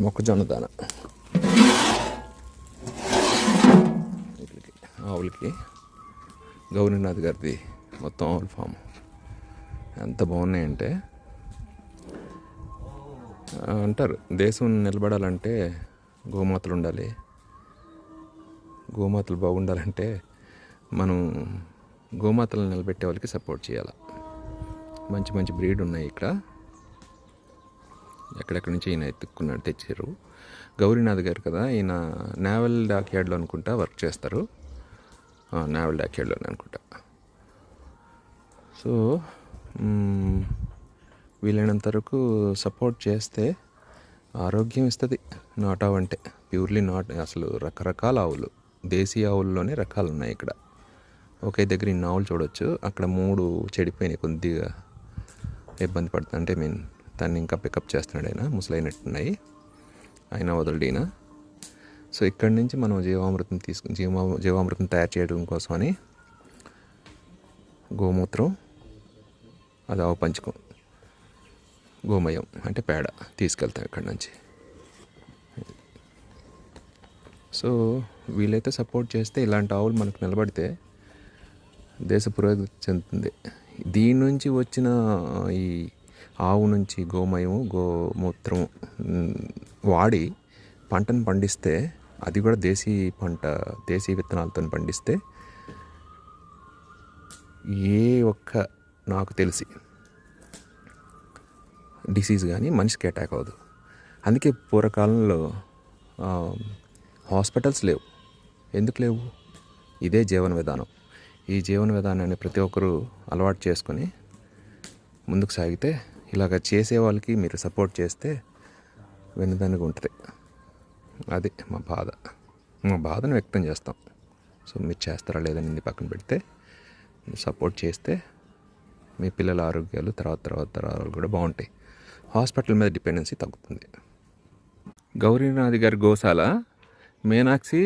మొక్కజొన్న దాన వీటికి ఆవులకి గౌరీనాథ్ గారిది మొత్తం ఆవుల ఫామ్ ఎంత బాగున్నాయంటే అంటారు దేశం నిలబడాలంటే గోమాతలు ఉండాలి, గోమాతలు బాగుండాలంటే మనం గోమాతలను నిలబెట్టే వాళ్ళకి సపోర్ట్ చేయాలి. మంచి మంచి బ్రీడ్ ఉన్నాయి ఇక్కడ. ఎక్కడెక్కడి నుంచి ఈయన ఎత్తుక్కున్నాడు తెచ్చారు. గౌరీనాథ్ గారు కదా, ఈయన నేవల్ డాక్యార్డ్లో అనుకుంటా వర్క్ చేస్తారు. నేవల్ డాక్యార్డ్లోనే అనుకుంటా. సో వీలైనంత వరకు సపోర్ట్ చేస్తే ఆరోగ్యం ఇస్తుంది. నాట్ ఆవు అంటే ప్యూర్లీ నాట్, అసలు రకరకాల ఆవులు, దేశీ ఆవుల్లోనే రకాలు ఉన్నాయి ఇక్కడ. ఒకే దగ్గర ఇన్ని ఆవులు చూడవచ్చు. అక్కడ 3 చెడిపోయినాయి, కొద్దిగా ఇబ్బంది పడుతుంది. అంటే దాన్ని ఇంకా పికప్ చేస్తున్నాడు ఆయన, ముసలైనట్టున్నాయి, అయినా వదలడీనా. సో ఇక్కడి నుంచి మనం జీవామృతం తయారు చేయడం కోసమని గోమూత్రం, అది ఆవు పంచకం, గోమయం అంటే పేడ తీసుకెళ్తాం ఇక్కడి నుంచి. సో వీలైతే సపోర్ట్ చేస్తే ఇలాంటి ఆవులు మనకు నిలబడితే దేశ పురోగతి చెందుతుంది. దీని నుంచి వచ్చిన ఈ ఆవు నుంచి గోమయం, గోమూత్రం వాడి పంటను పండిస్తే, అది కూడా దేశీ పంట, దేశీ విత్తనాలతో పండిస్తే ఏ ఒక్క నాకు తెలిసి డిసీజ్ కానీ మనిషికి అటాక్ అవ్వదు. అందుకే పూర్వకాలంలో హాస్పిటల్స్ లేవు. ఎందుకు లేవు? ఇదే జీవన విధానం. ఈ జీవన విధానాన్ని ప్రతి ఒక్కరూ అలవాటు చేసుకొని ముందుకు సాగితే, ఇలాగ చేసే వాళ్ళకి మీరు సపోర్ట్ చేస్తే వెన్నుదన్నుగా ఉంటుంది. అది మా బాధను వ్యక్తం చేస్తాం. సో మీరు చేస్తారా లేదని పక్కన పెడితే, సపోర్ట్ చేస్తే మీ పిల్లల ఆరోగ్యాలు తర్వాత తరాలు కూడా బాగుంటాయి. హాస్పిటల్ మీద డిపెండెన్సీ తగ్గుతుంది. గౌరీనాథ్ గారి గోశాల మీనాక్షి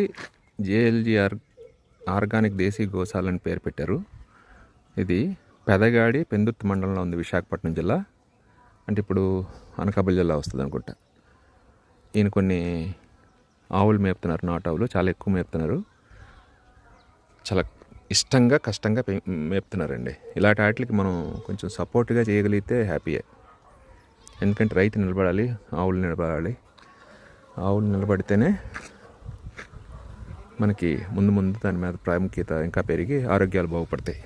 జేఎల్జీఆర్ ఆర్గానిక్ దేశీ గోశాల అని పేరు పెట్టారు. ఇది పెదగాడి పెందుర్తి మండలంలో ఉంది, విశాఖపట్నం జిల్లా. అంటే ఇప్పుడు అనకాపల్లి జిల్లా వస్తుంది అనుకుంటా. ఈయన కొన్ని ఆవులు మేపుతున్నారు, నాటు ఆవులు చాలా ఎక్కువ మేపుతున్నారు. చాలా ఇష్టంగా కష్టంగా మేపుతున్నారండి. ఇలాంటి వాటికి మనం కొంచెం సపోర్ట్గా చేయగలిగితే హ్యాపీయే. ఎందుకంటే రైతు నిలబడాలి, ఆవులు నిలబడాలి. ఆవులు నిలబడితేనే మనకి ముందు దాని మీద ప్రాముఖ్యత ఇంకా పెరిగి ఆరోగ్యాలు బాగుపడతాయి.